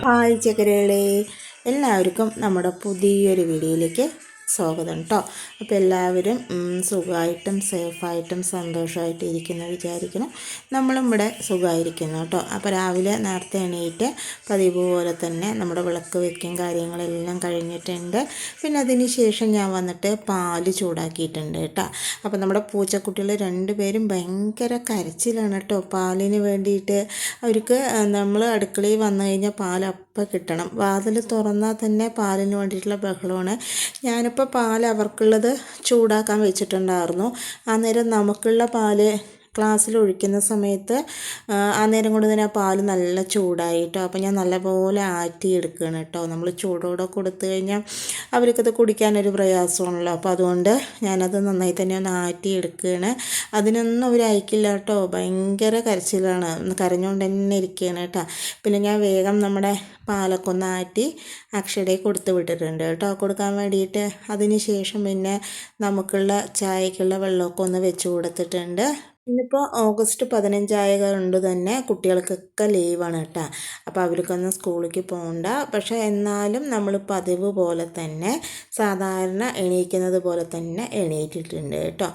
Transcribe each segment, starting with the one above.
Hi ചക്കരകളെ, എല്ലാവർക്കും നമ്മുടെ പുതിയൊരു വീഡിയോയിലേക്ക് സ്വാഗതം കേട്ടോ. അപ്പോൾ എല്ലാവരും സുഖമായിട്ടും സേഫായിട്ടും സന്തോഷമായിട്ടും ഇരിക്കുന്നു വിചാരിക്കണം. നമ്മളും ഇവിടെ സുഖമായിരിക്കുന്നു കേട്ടോ. അപ്പോൾ രാവിലെ നേരത്തെ എണീറ്റ് പതിവ് പോലെ തന്നെ നമ്മുടെ വിളക്ക് വയ്ക്കും കാര്യങ്ങളെല്ലാം കഴിഞ്ഞിട്ടുണ്ട്. പിന്നെ അതിന് ശേഷം ഞാൻ വന്നിട്ട് പാല് ചൂടാക്കിയിട്ടുണ്ട് കേട്ടോ. അപ്പോൾ നമ്മുടെ പൂച്ചക്കുട്ടികൾ രണ്ടുപേരും ഭയങ്കര കരച്ചിലാണ് കേട്ടോ പാലിന് വേണ്ടിയിട്ട്. അവർക്ക് നമ്മൾ അടുക്കളയിൽ വന്നു കഴിഞ്ഞാൽ പാൽ അപ്പം കിട്ടണം. വാതിൽ തുറന്നാൽ തന്നെ പാലിന് വേണ്ടിയിട്ടുള്ള ബഹളമാണ്. ഞാനിപ്പോൾ പാൽ അവർക്കുള്ളത് ചൂടാക്കാൻ വെച്ചിട്ടുണ്ടായിരുന്നു. അന്നേരം നമുക്കുള്ള പാല് ഗ്ലാസ്സിൽ ഒഴിക്കുന്ന സമയത്ത് നേരം കൊണ്ട് തന്നെ ആ പാൽ നല്ല ചൂടായിട്ടോ. അപ്പോൾ ഞാൻ നല്ലപോലെ ആറ്റി എടുക്കുകയാണ് കേട്ടോ. നമ്മൾ ചൂടോടെ കൊടുത്തു കഴിഞ്ഞാൽ അവർക്കത് കുടിക്കാനൊരു പ്രയാസമാണല്ലോ. അപ്പോൾ അതുകൊണ്ട് ഞാനത് നന്നായി തന്നെ ഒന്ന് ആറ്റി എടുക്കുകയാണ്. അതിനൊന്നും അവർ അയക്കില്ല കേട്ടോ. ഭയങ്കര കരച്ചിലാണ്, കരഞ്ഞുകൊണ്ട് തന്നെ ഇരിക്കുകയാണ് കേട്ടോ. പിന്നെ ഞാൻ വേഗം നമ്മുടെ പാലൊക്കെ ഒന്ന് ആറ്റി അക്ഷരയെ കൊടുത്ത് വിട്ടിട്ടുണ്ട് കേട്ടോ കൊടുക്കാൻ വേണ്ടിയിട്ട്. അതിന് ശേഷം പിന്നെ നമുക്കുള്ള ചായക്കുള്ള വെള്ളമൊക്കെ ഒന്ന് വെച്ച് കൊടുത്തിട്ടുണ്ട്. ഇന്നിപ്പോൾ ഓഗസ്റ്റ് 15 ആയതുകൊണ്ട് തന്നെ കുട്ടികൾക്കൊക്കെ ലീവാണ് കേട്ടോ. അപ്പോൾ അവർക്കൊന്നും സ്കൂളിലേക്ക് പോകണ്ട. പക്ഷേ എന്നാലും നമ്മൾ പതിവ് പോലെ തന്നെ സാധാരണ എണീക്കുന്നത് പോലെ തന്നെ എണീറ്റിട്ടുണ്ട് കേട്ടോ.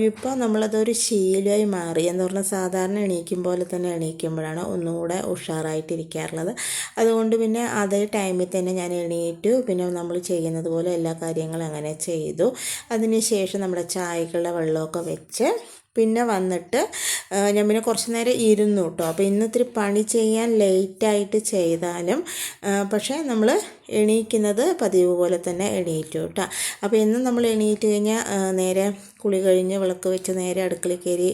ഇപ്പോൾ നമ്മളതൊരു ശീലമായി മാറി. എന്ന് പറഞ്ഞാൽ സാധാരണ എണീക്കും പോലെ തന്നെ എണീക്കുമ്പോഴാണ് ഒന്നുകൂടെ ഉഷാറായിട്ടിരിക്കാറുള്ളത്. അതുകൊണ്ട് പിന്നെ അതേ ടൈമിൽ തന്നെ ഞാൻ എണീറ്റു. പിന്നെ നമ്മൾ ചെയ്യുന്നത് പോലെ എല്ലാ കാര്യങ്ങളും അങ്ങനെ ചെയ്തു. അതിന് ശേഷം നമ്മുടെ ചായക്കുള്ള വെള്ളമൊക്കെ വെച്ച് പിന്നെ വന്നിട്ട് ഞാൻ പിന്നെ കുറച്ച് നേരം ഇരുന്നു കേട്ടോ. അപ്പോൾ ഇന്നിത്തിരി പണി ചെയ്യാൻ ലേറ്റായിട്ട് ചെയ്താലും പക്ഷേ നമ്മൾ എണീക്കുന്നത് പതിവ് പോലെ തന്നെ എണീറ്റു കേട്ടോ. അപ്പോൾ എന്നും നമ്മൾ എണീറ്റ് കഴിഞ്ഞാൽ നേരെ കുളി കഴിഞ്ഞ് വിളക്ക് വെച്ച് നേരെ അടുക്കളയിൽ കയറി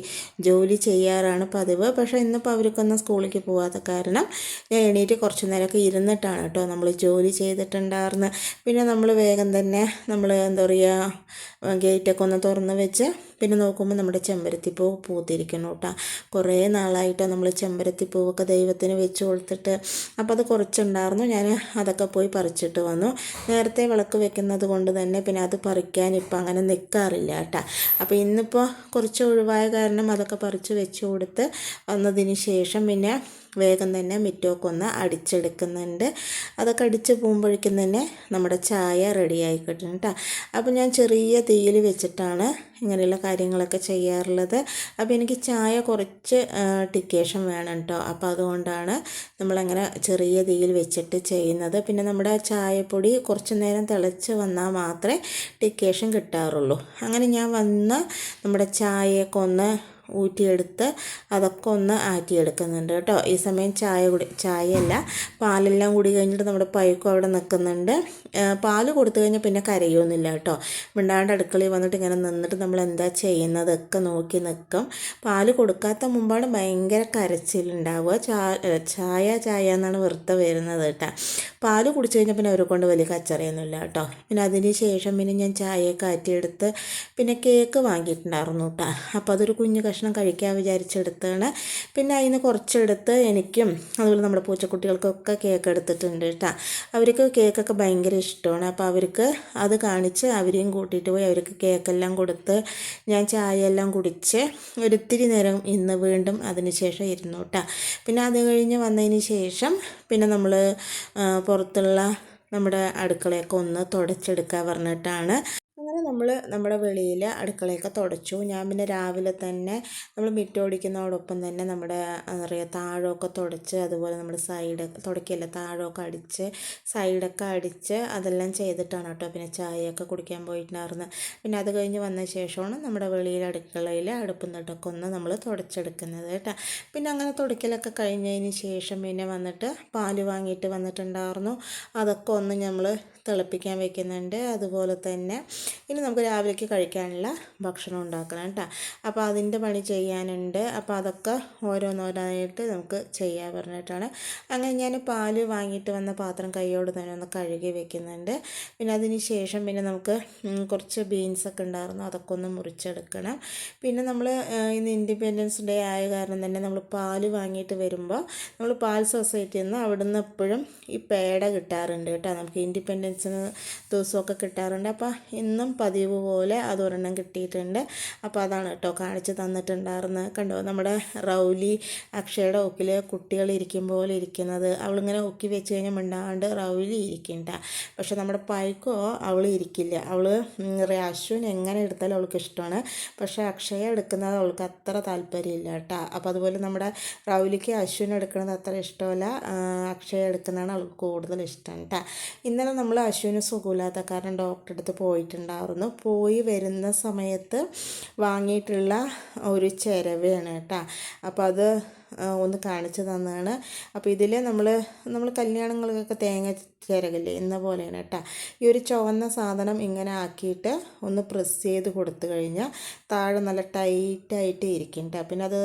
ജോലി ചെയ്യാറാണ് പതിവ്. പക്ഷേ ഇന്നിപ്പോൾ അവർക്കൊന്നും സ്കൂളിലേക്ക് പോകാത്ത കാരണം ഞാൻ എണീറ്റ് കുറച്ച് നേരമൊക്കെ ഇരുന്നിട്ടാണ് കേട്ടോ നമ്മൾ ജോലി ചെയ്തിട്ടുണ്ടായിരുന്നത്. പിന്നെ നമ്മൾ വേഗം തന്നെ നമ്മൾ എന്താ പറയുക ഗേറ്റൊക്കെ ഒന്ന് തുറന്ന് വെച്ച് പിന്നെ നോക്കുമ്പോൾ നമ്മുടെ ചെമ്പരത്തിപ്പൂവ് പൂത്തിരിക്കുന്നു കേട്ടോ. കുറേ നാളായിട്ടോ നമ്മൾ ചെമ്പരത്തിപ്പൂവൊക്കെ ദൈവത്തിന് വെച്ച് കൊടുത്തിട്ട്. അപ്പോൾ അത് കുറച്ചുണ്ടായിരുന്നു. ഞാൻ അതൊക്കെ പോയി പറിച്ചിട്ട് വന്നു. നേരത്തെ വിളക്ക് വെക്കുന്നത് കൊണ്ട് തന്നെ പിന്നെ അത് പറിക്കാൻ ഇപ്പം അങ്ങനെ നിൽക്കാറില്ല കേട്ടോ. അപ്പോൾ ഇന്നിപ്പോൾ കുറച്ച് ഒഴിവായ കാരണം അതൊക്കെ പറിച്ച് വെച്ച് കൊടുത്ത് വന്നതിന് ശേഷം പിന്നെ വേഗം തന്നെ മിറ്റമൊക്കെ ഒന്ന് അടിച്ചെടുക്കുന്നുണ്ട്. അതൊക്കെ അടിച്ച് പോകുമ്പോഴേക്കും തന്നെ നമ്മുടെ ചായ റെഡി ആയിക്കിട്ടും കേട്ടോ. അപ്പോൾ ഞാൻ ചെറിയ തീയിൽ വെച്ചിട്ടാണ് ഇങ്ങനെയുള്ള കാര്യങ്ങളൊക്കെ ചെയ്യാറുള്ളത്. അപ്പോൾ എനിക്ക് ചായ കുറച്ച് ടിക്കേഷൻ വേണം കേട്ടോ. അപ്പോൾ അതുകൊണ്ടാണ് നമ്മളങ്ങനെ ചെറിയ തീയിൽ വെച്ചിട്ട് ചെയ്യുന്നത്. പിന്നെ നമ്മുടെ ചായപ്പൊടി കുറച്ച് നേരം തിളച്ച് വന്നാൽ മാത്രമേ ടിക്കേഷൻ കിട്ടാറുള്ളൂ. അങ്ങനെ ഞാൻ വന്ന് നമ്മുടെ ചായയൊക്കെ ഒന്ന് ഊറ്റിയെടുത്ത് അതൊക്കെ ഒന്ന് ആറ്റിയെടുക്കുന്നുണ്ട് കേട്ടോ. ഈ സമയം ചായയല്ല പാലെല്ലാം കൂടി കഴിഞ്ഞിട്ട് നമ്മുടെ പൈക്കും അവിടെ നിൽക്കുന്നുണ്ട്. പാല് കൊടുത്തു കഴിഞ്ഞാൽ പിന്നെ കരയൊന്നുമില്ല കേട്ടോ. മിണ്ടാണ്ട് അടുക്കളയിൽ വന്നിട്ട് ഇങ്ങനെ നിന്നിട്ട് നമ്മൾ എന്താ ചെയ്യുന്നതൊക്കെ നോക്കി നിൽക്കും. പാല് കൊടുക്കാത്ത മുമ്പാണ് ഭയങ്കര കരച്ചിലുണ്ടാവുക. ചായ എന്നാണ് വെറുതെ വരുന്നത് കേട്ടോ. പാല് കുടിച്ചു കഴിഞ്ഞാൽ പിന്നെ അവരെ കൊണ്ട് വലിയ കച്ചറയൊന്നുമില്ല കേട്ടോ. പിന്നെ അതിന് ശേഷം പിന്നെ ഞാൻ ചായയൊക്കെ ആറ്റിയെടുത്ത് പിന്നെ കേക്ക് വാങ്ങിയിട്ടുണ്ടായിരുന്നു കേട്ടോ. അപ്പോൾ അതൊരു കുഞ്ഞു കഷ്ണം കഴിക്കാൻ വിചാരിച്ചെടുത്താണ്. പിന്നെ അതിന് കുറച്ചെടുത്ത് എനിക്കും അതുപോലെ നമ്മുടെ പൂച്ചക്കുട്ടികൾക്കൊക്കെ കേക്ക് എടുത്തിട്ടുണ്ട് കേട്ടോ. അവർക്ക് കേക്കൊക്കെ ഭയങ്കര ഇഷ്ടമാണ്. അപ്പോൾ അവർക്ക് അത് കാണിച്ച് അവരെയും കൂട്ടിയിട്ട് പോയി അവർക്ക് കേക്കെല്ലാം കൊടുത്ത് ഞാൻ ചായയെല്ലാം കുടിച്ച് ഒരിത്തിരി നേരം ഇന്ന് വീണ്ടും അതിന് ശേഷം ഇരുന്നു കേട്ടോ. പിന്നെ അത് കഴിഞ്ഞ് വന്നതിന് ശേഷം പിന്നെ നമ്മൾ പുറത്തുള്ള നമ്മുടെ അടുക്കളയൊക്കെ ഒന്ന് തുടച്ചെടുക്കാൻ പറഞ്ഞിട്ടാണ്. അങ്ങനെ നമ്മൾ നമ്മുടെ വെളിയിൽ അടുക്കളയൊക്കെ തുടച്ചു. ഞാൻ പിന്നെ രാവിലെ തന്നെ നമ്മൾ മിറ്റോടിക്കുന്നതോടൊപ്പം തന്നെ നമ്മുടെ എന്താ പറയുക താഴമൊക്കെ തുടച്ച് അതുപോലെ നമ്മൾ സൈഡ് തുടയ്ക്കല്ല താഴമൊക്കെ അടിച്ച് സൈഡൊക്കെ അടിച്ച് അതെല്ലാം ചെയ്തിട്ടാണ് കേട്ടോ പിന്നെ ചായയൊക്കെ കുടിക്കാൻ പോയിട്ടുണ്ടായിരുന്നത്. പിന്നെ അത് കഴിഞ്ഞ് വന്ന ശേഷമാണ് നമ്മുടെ വെളിയിൽ അടുക്കളയിൽ അടുപ്പും തട്ടൊക്കെ ഒന്ന് നമ്മൾ തുടച്ചെടുക്കുന്നത് കേട്ടോ. പിന്നെ അങ്ങനെ തുടയ്ക്കലൊക്കെ കഴിഞ്ഞതിന് ശേഷം പിന്നെ വന്നിട്ട് പാല് വാങ്ങിയിട്ട് വന്നിട്ടുണ്ടായിരുന്നു. അതൊക്കെ ഒന്ന് നമ്മൾ തിളപ്പിക്കാൻ വെക്കുന്നുണ്ട്. അതുപോലെ തന്നെ ഇനി നമുക്ക് രാവിലേക്ക് കഴിക്കാനുള്ള ഭക്ഷണം ഉണ്ടാക്കണം കേട്ടോ. അപ്പോൾ അതിൻ്റെ പണി ചെയ്യാനുണ്ട്. അപ്പോൾ അതൊക്കെ ഓരോന്നോരോന്നായിട്ട് നമുക്ക് ചെയ്യാൻ പറഞ്ഞിട്ടാണ്. അങ്ങനെ ഞാൻ പാല് വാങ്ങിയിട്ട് വന്ന പാത്രം കൈയോട് തന്നെ ഒന്ന് കഴുകി വെക്കുന്നുണ്ട്. പിന്നെ അതിന് ശേഷം പിന്നെ നമുക്ക് കുറച്ച് ബീൻസൊക്കെ ഉണ്ടായിരുന്നു അതൊക്കെ ഒന്ന് മുറിച്ചെടുക്കണം. പിന്നെ നമ്മൾ ഇന്ന് ഇൻഡിപെൻഡൻസ് ഡേ ആയ കാരണം തന്നെ നമ്മൾ പാല് വാങ്ങിയിട്ട് വരുമ്പോൾ നമ്മൾ പാൽ സൊസൈറ്റിയിൽ നിന്ന് അവിടെ നിന്ന് എപ്പോഴും ഈ പേട കിട്ടാറുണ്ട് കേട്ടോ. നമുക്ക് ഇൻഡിപെൻഡൻസിന് ദിവസമൊക്കെ കിട്ടാറുണ്ട്. അപ്പോൾ ഇന്നും പതിവ് പോലെ അതൊരെണ്ണം കിട്ടിയിട്ടുണ്ട്. അപ്പോൾ അതാണ് കേട്ടോ കാണിച്ച് തന്നിട്ടുണ്ടായിരുന്നത്. കണ്ടോ നമ്മുടെ റൗലി അക്ഷയുടെ ഒക്കിൽ കുട്ടികൾ ഇരിക്കും പോലെ ഇരിക്കുന്നത്. അവളിങ്ങനെ ഒക്കി വെച്ച് കഴിഞ്ഞാൽ മിണ്ടാണ്ട് റൗലി ഇരിക്കണ്ട. പക്ഷെ നമ്മുടെ പൈക്കോ അവൾ ഇരിക്കില്ല. അവൾ അശ്വിൻ എങ്ങനെ എടുത്താലും അവൾക്ക് ഇഷ്ടമാണ്. പക്ഷേ അക്ഷയ എടുക്കുന്നത് അവൾക്ക് അത്ര താല്പര്യമില്ല കേട്ടോ. അപ്പോൾ അതുപോലെ നമ്മുടെ റൗലിക്ക് അശ്വിൻ എടുക്കുന്നത് അത്ര ഇഷ്ടമല്ല, അക്ഷയ എടുക്കുന്നതാണ് അവൾക്ക് കൂടുതൽ ഇഷ്ടം കേട്ടോ. ഇന്നലെ നമ്മൾ അശ്വിന് സുഖമില്ലാത്ത കാരണം ഡോക്ടറെ അടുത്ത് പോയിട്ടുണ്ടായിരുന്നു. പോയി വരുന്ന സമയത്ത് വാങ്ങിയിട്ടുള്ള ഒരു ചിരവയാണ് കേട്ടോ. അപ്പോൾ അത് ഒന്ന് കാണിച്ചു തന്നതാണ്. അപ്പോൾ ഇതിൽ നമ്മൾ കല്യാണങ്ങൾക്കൊക്കെ തേങ്ങ ചിരകില്ലേ എന്ന പോലെയാണ് കേട്ടോ. ഈ ഒരു ചുവന്ന സാധനം ഇങ്ങനെ ആക്കിയിട്ട് ഒന്ന് പ്രസ് ചെയ്ത് കൊടുത്തു കഴിഞ്ഞാൽ താഴെ നല്ല ടൈറ്റായിട്ട് ഇരിക്കും കേട്ടോ. പിന്നെ അത്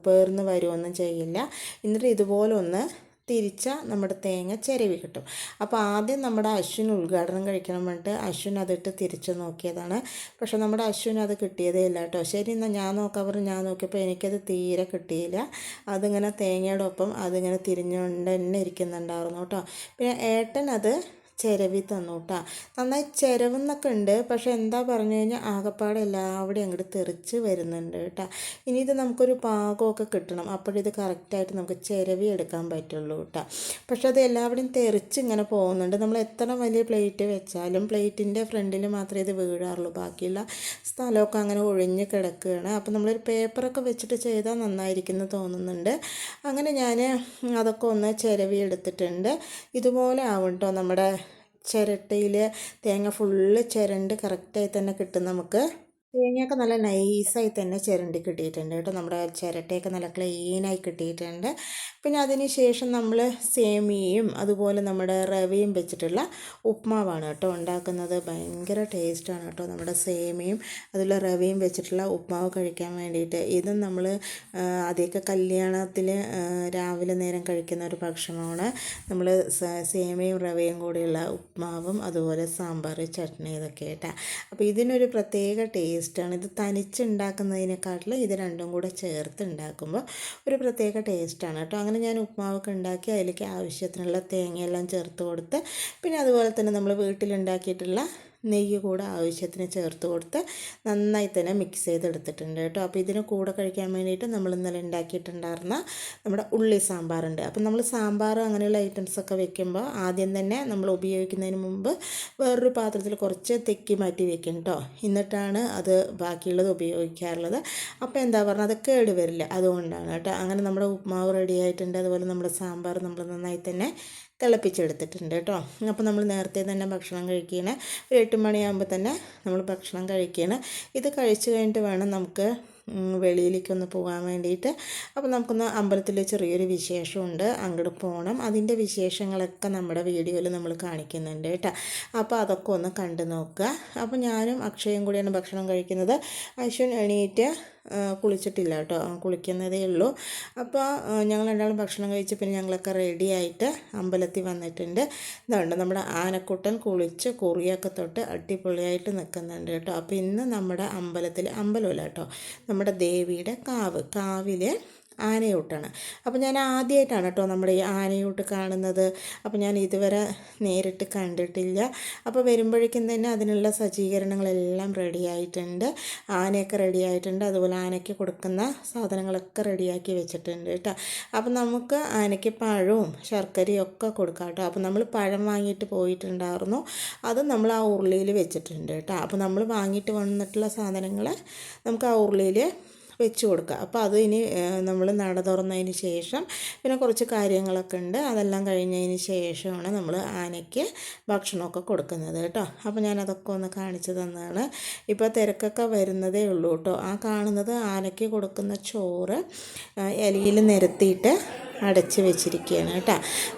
പേർന്ന് വരുമൊന്നും ചെയ്യില്ല. എന്നിട്ട് ഇതുപോലെ ഒന്ന് തിരിച്ചാൽ നമ്മുടെ തേങ്ങ ചിരവി കിട്ടും. അപ്പോൾ ആദ്യം നമ്മുടെ അശ്വിൻ ഉദ്ഘാടനം കഴിക്കണം പറഞ്ഞിട്ട് അശ്വിൻ അതിട്ട് തിരിച്ച് നോക്കിയതാണ്. പക്ഷെ നമ്മുടെ അശ്വിൻ അത് കിട്ടിയതേ ഇല്ല കേട്ടോ. ശരി എന്നാൽ ഞാൻ നോക്കാൻ പറഞ്ഞു. ഞാൻ നോക്കിയപ്പോൾ എനിക്കത് തീരെ കിട്ടിയില്ല. അതിങ്ങനെ തേങ്ങയുടെ ഒപ്പം അതിങ്ങനെ തിരിഞ്ഞുകൊണ്ട് തന്നെ ഇരിക്കുന്നുണ്ടായിരുന്നു കേട്ടോ. പിന്നെ ഏട്ടൻ അത് ചിരവി തന്നു കേട്ടോ. നന്നായി ചിരവെന്നൊക്കെ ഉണ്ട്. പക്ഷെ എന്താ പറഞ്ഞു കഴിഞ്ഞാൽ ആകപ്പാടെ എല്ലാവിടെയും അങ്ങോട്ട് തെറിച്ച് വരുന്നുണ്ട് കേട്ടോ. ഇനി ഇത് നമുക്കൊരു പാകമൊക്കെ കിട്ടണം. അപ്പോഴിത് കറക്റ്റായിട്ട് നമുക്ക് ചിരവി എടുക്കാൻ പറ്റുള്ളൂ കേട്ടോ. പക്ഷെ അത് എല്ലാവിടെയും തെറിച്ച് ഇങ്ങനെ പോകുന്നുണ്ട്. നമ്മൾ എത്ര വലിയ പ്ലേറ്റ് വെച്ചാലും പ്ലേറ്റിൻ്റെ ഫ്രണ്ടിൽ മാത്രമേ ഇത് വീഴാറുള്ളൂ. ബാക്കിയുള്ള സ്ഥലമൊക്കെ അങ്ങനെ ഒഴിഞ്ഞ് കിടക്കുകയാണ്. അപ്പോൾ നമ്മളൊരു പേപ്പറൊക്കെ വെച്ചിട്ട് ചെയ്താൽ നന്നായിരിക്കുമെന്ന് തോന്നുന്നുണ്ട്. അങ്ങനെ ഞാൻ അതൊക്കെ ഒന്ന് ചിരവി എടുത്തിട്ടുണ്ട്. ഇതുപോലെ ആവും കേട്ടോ നമ്മുടെ ചിരട്ടയിൽ തേങ്ങ ഫുള്ള് ചിരണ്ട് കറക്റ്റായി തന്നെ കിട്ടും നമുക്ക്. തേങ്ങയൊക്കെ നല്ല നൈസായി തന്നെ ചിരണ്ടി കിട്ടിയിട്ടുണ്ട് കേട്ടോ. നമ്മുടെ ചിരട്ടയൊക്കെ നല്ല ക്ലീനായി കിട്ടിയിട്ടുണ്ട്. പിന്നെ അതിന് ശേഷം നമ്മൾ സേമിയയും അതുപോലെ നമ്മുടെ റവയും വെച്ചിട്ടുള്ള ഉപ്മാവാണ് കേട്ടോ ഉണ്ടാക്കുന്നത്. ഭയങ്കര ടേസ്റ്റാണ് കേട്ടോ നമ്മുടെ സേമിയയും അതുപോലെ റവയും വെച്ചിട്ടുള്ള ഉപ്മാവ് കഴിക്കാൻ വേണ്ടിയിട്ട്. ഇതും നമ്മൾ ആദ്യമൊക്കെ കല്യാണത്തിൽ രാവിലെ നേരം കഴിക്കുന്ന ഒരു ഭക്ഷണമാണ്. നമ്മൾ സേമിയയും റവയും കൂടിയുള്ള ഉപ്മാവും അതുപോലെ സാമ്പാർ ചട്നി ഇതൊക്കെ കേട്ടോ. അപ്പോൾ ഇതിനൊരു പ്രത്യേക ടേസ്റ്റാണ്. ഇത് തനിച്ചുണ്ടാക്കുന്നതിനെക്കാട്ടിലും ഇത് രണ്ടും കൂടെ ചേർത്ത് ഉണ്ടാക്കുമ്പോൾ ഒരു പ്രത്യേക ടേസ്റ്റാണ് കേട്ടോ. അങ്ങനെ ഞാൻ ഉപ്മാവൊക്കെ ഉണ്ടാക്കി അതിലേക്ക് ആവശ്യത്തിനുള്ള തേങ്ങയെല്ലാം ചേർത്ത് കൊടുത്ത് പിന്നെ അതുപോലെ തന്നെ നമ്മൾ വീട്ടിലുണ്ടാക്കിയിട്ടുള്ള നെയ്യ് കൂടെ ആവശ്യത്തിന് ചേർത്ത് കൊടുത്ത് നന്നായി തന്നെ മിക്സ് ചെയ്തെടുത്തിട്ടുണ്ട് കേട്ടോ. അപ്പോൾ ഇതിന് കൂടെ കഴിക്കാൻ വേണ്ടിയിട്ട് നമ്മൾ ഇന്നലെ ഉണ്ടാക്കിയിട്ടുണ്ടായിരുന്ന നമ്മുടെ ഉള്ളി സാമ്പാറുണ്ട്. അപ്പം നമ്മൾ സാമ്പാർ അങ്ങനെയുള്ള ഐറ്റംസൊക്കെ വെക്കുമ്പോൾ ആദ്യം തന്നെ നമ്മൾ ഉപയോഗിക്കുന്നതിന് മുമ്പ് വേറൊരു പാത്രത്തിൽ കുറച്ച് തെക്കി മാറ്റി വെക്കും കേട്ടോ. എന്നിട്ടാണ് അത് ബാക്കിയുള്ളത് ഉപയോഗിക്കാറുള്ളത്. അപ്പോൾ എന്താ പറഞ്ഞാൽ അത് കേട് വരില്ല, അതുകൊണ്ടാണ് കേട്ടോ. അങ്ങനെ നമ്മുടെ ഉപ്മാവ് റെഡി ആയിട്ടുണ്ട്. അതുപോലെ നമ്മുടെ സാമ്പാർ നമ്മൾ നന്നായി തന്നെ തിളപ്പിച്ചെടുത്തിട്ടുണ്ട് കേട്ടോ. അപ്പോൾ നമ്മൾ നേരത്തെ തന്നെ ഭക്ഷണം കഴിക്കുകയാണ്. ഒരു 8 മണിയാകുമ്പോൾ തന്നെ നമ്മൾ ഭക്ഷണം കഴിക്കുകയാണ്. ഇത് കഴിച്ച് കഴിഞ്ഞിട്ട് വേണം നമുക്ക് വെളിയിലേക്കൊന്ന് പോകാൻ വേണ്ടിയിട്ട്. അപ്പോൾ നമുക്കൊന്ന് അമ്പലത്തിൽ ചെറിയൊരു വിശേഷമുണ്ട്, അങ്ങോട്ട് പോകണം. അതിൻ്റെ വിശേഷങ്ങളൊക്കെ നമ്മുടെ വീഡിയോയിൽ നമ്മൾ കാണിക്കുന്നുണ്ട് കേട്ടോ. അപ്പോൾ അതൊക്കെ ഒന്ന് കണ്ടു നോക്കുക. അപ്പോൾ ഞാനും അക്ഷയും കൂടിയാണ് ഭക്ഷണം കഴിക്കുന്നത്. അശ്വിൻ എണീറ്റ് കുളിച്ചിട്ടില്ല കേട്ടോ, കുളിക്കുന്നതേ ഉള്ളൂ. അപ്പോൾ ഞങ്ങൾ രണ്ടാളും ഭക്ഷണം കഴിച്ച് പിന്നെ ഞങ്ങളൊക്കെ റെഡി ആയിട്ട് അമ്പലത്തിൽ വന്നിട്ടുണ്ട്. ഇതുണ്ട് നമ്മുടെ ആനക്കുട്ടൻ കുളിച്ച് കുറിയൊക്കെ തൊട്ട് അടിപൊളിയായിട്ട് നിൽക്കുന്നുണ്ട് കേട്ടോ. അപ്പോൾ ഇന്ന് നമ്മുടെ അമ്പലമല്ല കേട്ടോ, നമ്മുടെ ദേവിയുടെ കാവിൽ ആനയൂട്ടാണ്. അപ്പോൾ ഞാൻ ആദ്യമായിട്ടാണ് കേട്ടോ നമ്മുടെ ഈ ആനയൂട്ട് കാണുന്നത്. അപ്പോൾ ഞാൻ ഇതുവരെ നേരിട്ട് കണ്ടിട്ടില്ല. അപ്പോൾ വരുമ്പോഴേക്കും തന്നെ അതിനുള്ള സജ്ജീകരണങ്ങളെല്ലാം റെഡി ആയിട്ടുണ്ട്. ആനയൊക്കെ റെഡി ആയിട്ടുണ്ട്. അതുപോലെ ആനയ്ക്ക് കൊടുക്കുന്ന സാധനങ്ങളൊക്കെ റെഡിയാക്കി വെച്ചിട്ടുണ്ട് കേട്ടോ. അപ്പോൾ നമുക്ക് ആനയ്ക്ക് പഴവും ശർക്കരയും ഒക്കെ കൊടുക്കാം കേട്ടോ. അപ്പോൾ നമ്മൾ പഴം വാങ്ങിയിട്ട് പോയിട്ടുണ്ടായിരുന്നു, അത് നമ്മൾ ആ ഉരുളിയിൽ വെച്ചിട്ടുണ്ട് കേട്ടോ. അപ്പോൾ നമ്മൾ വാങ്ങിയിട്ട് വന്നിട്ടുള്ള സാധനങ്ങൾ നമുക്ക് ആ ഉരുളിയിൽ വെച്ച് കൊടുക്കുക. അപ്പോൾ അത് ഇനി നമ്മൾ നട തുറന്നതിന് ശേഷം പിന്നെ കുറച്ച് കാര്യങ്ങളൊക്കെ ഉണ്ട്, അതെല്ലാം കഴിഞ്ഞതിന് ശേഷമാണ് നമ്മൾ ആനയ്ക്ക് ഭക്ഷണമൊക്കെ കൊടുക്കുന്നത് കേട്ടോ. അപ്പോൾ ഞാനതൊക്കെ ഒന്ന് കാണിച്ചു തന്നതാണ്. ഇപ്പോൾ തിരക്കൊക്കെ വരുന്നതേ ഉള്ളൂ കേട്ടോ. ആ കാണുന്നത് ആനയ്ക്ക് കൊടുക്കുന്ന ചോറ് ഇലയിൽ നിരത്തിയിട്ട് അടച്ച് വെച്ചിരിക്കുകയാണ് കേട്ടോ.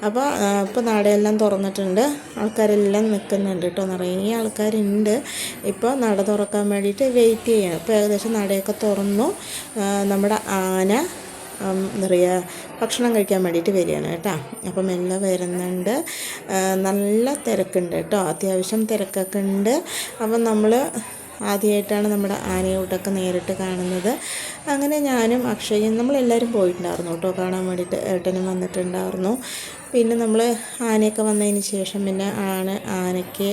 അപ്പോൾ ഇപ്പോൾ നടയെല്ലാം തുറന്നിട്ടുണ്ട്, ആൾക്കാരെല്ലാം നിൽക്കുന്നുണ്ട് കേട്ടോ. നിറയെ ആൾക്കാരുണ്ട്. ഇപ്പോൾ നട തുറക്കാൻ വേണ്ടിയിട്ട് വെയിറ്റ് ചെയ്യണം. ഇപ്പോൾ ഏകദേശം നടയൊക്കെ തുറന്നു. നമ്മുടെ ആന എന്താ പറയുക ഭക്ഷണം കഴിക്കാൻ വേണ്ടിയിട്ട് വരികയാണ് കേട്ടോ. അപ്പം എല്ലാം വരുന്നുണ്ട്. നല്ല തിരക്കുണ്ട് കേട്ടോ, അത്യാവശ്യം തിരക്കൊക്കെ ഉണ്ട്. അപ്പം നമ്മൾ ആദ്യമായിട്ടാണ് നമ്മുടെ ആനയൂട്ടൊക്കെ നേരിട്ട് കാണുന്നത്. അങ്ങനെ ഞാനും അക്ഷയും നമ്മളെല്ലാവരും പോയിട്ടുണ്ടായിരുന്നു കേട്ടോ കാണാൻ വേണ്ടിയിട്ട്. ഏട്ടനും വന്നിട്ടുണ്ടായിരുന്നു. പിന്നെ നമ്മൾ ആനയൊക്കെ വന്നതിന് ശേഷം പിന്നെ ആനയ്ക്ക്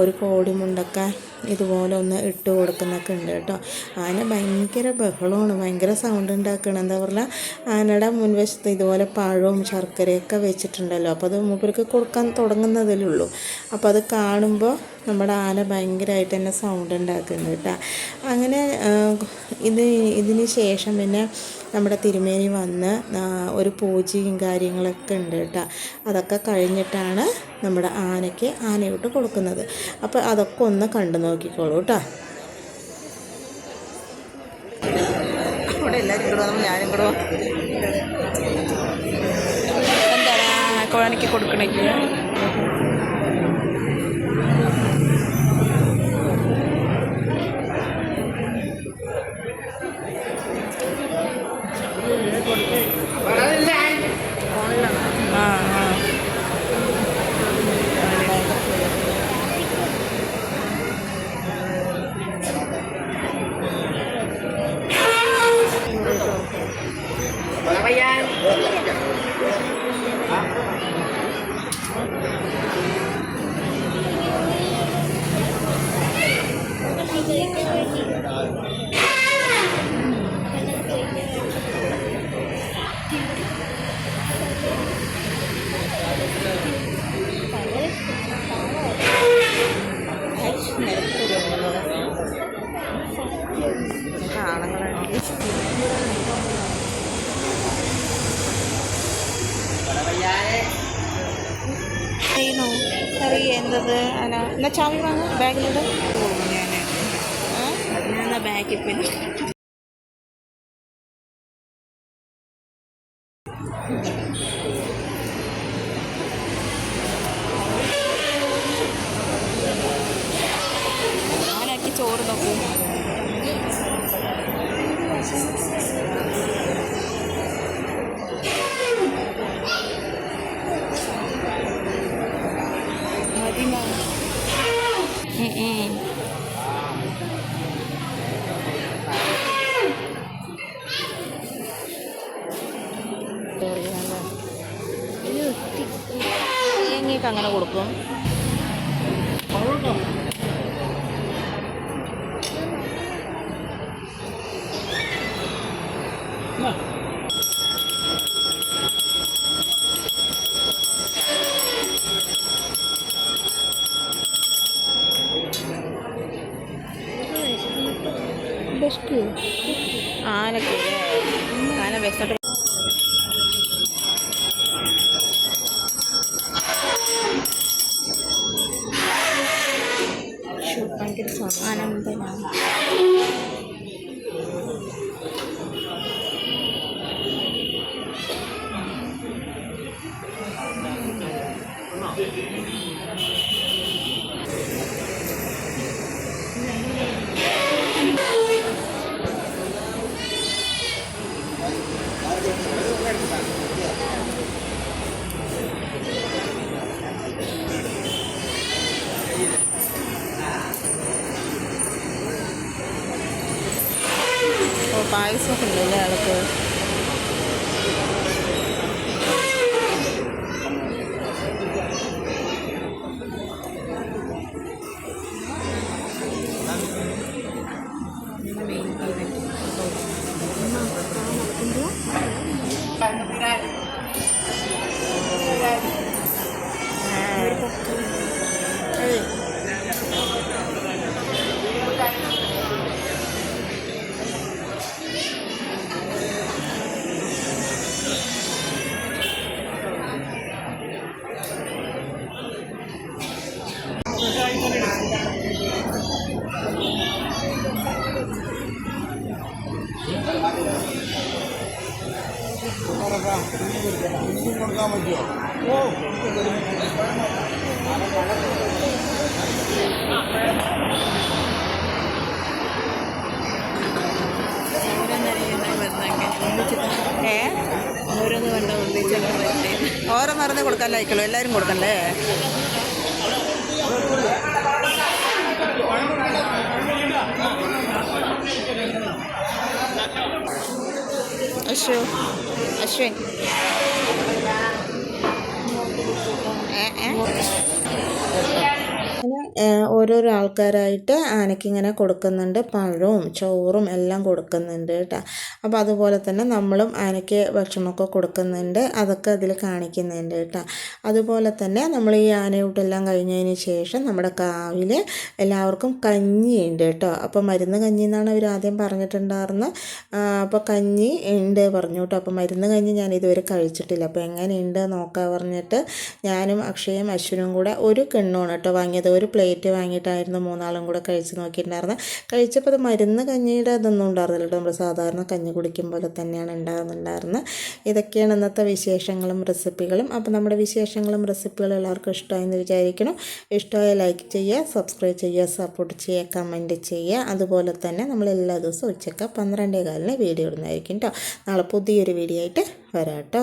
ഒരു കോടിമുണ്ടൊക്കെ ഇതുപോലെ ഒന്ന് ഇട്ട് കൊടുക്കുന്നൊക്കെ ഉണ്ട് കേട്ടോ. ആന ഭയങ്കര ബഹളമാണ്, ഭയങ്കര സൗണ്ട് ഉണ്ടാക്കണം. എന്താ പറഞ്ഞാൽ ആനയുടെ മുൻവശത്ത് ഇതുപോലെ പഴവും ശർക്കരയൊക്കെ വെച്ചിട്ടുണ്ടല്ലോ. അപ്പോൾ അത് മൂപ്പർക്ക് കൊടുക്കാൻ തുടങ്ങുന്നതല്ലേ ഉള്ളൂ. അപ്പോൾ അത് കാണുമ്പോൾ നമ്മുടെ ആന ഭയങ്കരമായിട്ട് തന്നെ സൗണ്ട് ഉണ്ടാക്കുന്നുണ്ട് കേട്ടോ. അങ്ങനെ ഇതിന് ശേഷം പിന്നെ നമ്മുടെ തിരുമേനി വന്ന് ഒരു പൂജയും കാര്യങ്ങളൊക്കെ ഉണ്ട് കേട്ടോ. അതൊക്കെ കഴിഞ്ഞിട്ടാണ് നമ്മുടെ ആനയോട്ട് കൊടുക്കുന്നത്. അപ്പോൾ അതൊക്കെ ഒന്ന് കണ്ടു നോക്കിക്കോളൂ കേട്ടോ. ഇവിടെ എല്ലാവരും കൂടെ വന്നു, ഞാനും കൂടെ എന്താണ് കോഴനിക്ക് കൊടുക്കണില്ല. ചെയ്യണോ കറി എന്തത് അല്ല എന്നാ ചാവി വാങ്ങ ബാഗിലിട്ട് ഞാൻ ബാഗിൽ പിന്നെ ഞാനാക്കി ചോറ് നോക്കൂ. തേങ്ങയൊക്കെ അങ്ങനെ കൊടുക്കും. ആനക്ക് ആന വിശന്നിട്ട് ഭയങ്കര ആനന്ദമാണ്. പായസമൊക്കെ ഉണ്ടല്ലേ ആൾക്ക്. കൊടുക്കാൻ പറ്റുമോ? ഓരോന്ന് വേണ്ട ഓരോ മറന്നേ കൊടുക്കാനായിക്കുള്ളൂ, എല്ലാവരും കൊടുക്കണ്ടേ? അശ്വിൻ അങ്ങനെ ഓരോരോ ആൾക്കാരായിട്ട് ആനയ്ക്കിങ്ങനെ കൊടുക്കുന്നുണ്ട്. പഴവും ചോറും എല്ലാം കൊടുക്കുന്നുണ്ട് കേട്ടോ. അപ്പോൾ അതുപോലെ തന്നെ നമ്മളും ആനയ്ക്ക് ഭക്ഷണമൊക്കെ കൊടുക്കുന്നുണ്ട്. അതൊക്കെ അതിൽ കാണിക്കുന്നുണ്ട് കേട്ടോ. അതുപോലെ തന്നെ നമ്മൾ ഈ ആനയൂട്ടെല്ലാം കഴിഞ്ഞതിന് ശേഷം നമ്മുടെ കാവിൽ എല്ലാവർക്കും കഞ്ഞിയുണ്ട് കേട്ടോ. അപ്പോൾ മരുന്ന് കഞ്ഞി എന്നാണ് അവർ ആദ്യം പറഞ്ഞിട്ടുണ്ടായിരുന്നത്. അപ്പോൾ കഞ്ഞി ഉണ്ട് പറഞ്ഞു കേട്ടോ. അപ്പോൾ മരുന്ന് കഞ്ഞി ഞാൻ ഇതുവരെ കഴിച്ചിട്ടില്ല. അപ്പോൾ എങ്ങനെയുണ്ട് നോക്കാൻ പറഞ്ഞിട്ട് ഞാനും അക്ഷയും അശ്വിനും കൂടെ ഒരു കിണ്ണമാണ് കേട്ടോ വാങ്ങിയത്. ഒരു പ്ലേറ്റ് വാങ്ങിയിട്ടായിരുന്നു മൂന്നാളും കൂടെ കഴിച്ച് നോക്കിയിട്ടുണ്ടായിരുന്നത്. കഴിച്ചപ്പോൾ അത് മരുന്ന് കഞ്ഞിയുടെ ഇതൊന്നും ഉണ്ടായിരുന്നില്ല കേട്ടോ. നമ്മൾ സാധാരണ കഞ്ഞി കുടിക്കും പോലെ തന്നെയാണ് ഉണ്ടാകുന്നുണ്ടായിരുന്നത്. ഇതൊക്കെയാണ് ഇന്നത്തെ വിശേഷങ്ങളും റെസിപ്പികളും. അപ്പോൾ നമ്മുടെ വിശേഷങ്ങളും റെസിപ്പികളും എല്ലാവർക്കും ഇഷ്ടമായെന്ന് വിചാരിക്കണം. ഇഷ്ടമായ ലൈക്ക് ചെയ്യുക, സബ്സ്ക്രൈബ് ചെയ്യുക, സപ്പോർട്ട് ചെയ്യുക, കമൻറ്റ് ചെയ്യുക. അതുപോലെ തന്നെ നമ്മൾ എല്ലാ ദിവസവും ഉച്ചയ്ക്ക് 12:15 വീഡിയോ ഇടുന്നതായിരിക്കും കേട്ടോ. നാളെ പുതിയൊരു വീഡിയോ ആയിട്ട് വരാം കേട്ടോ.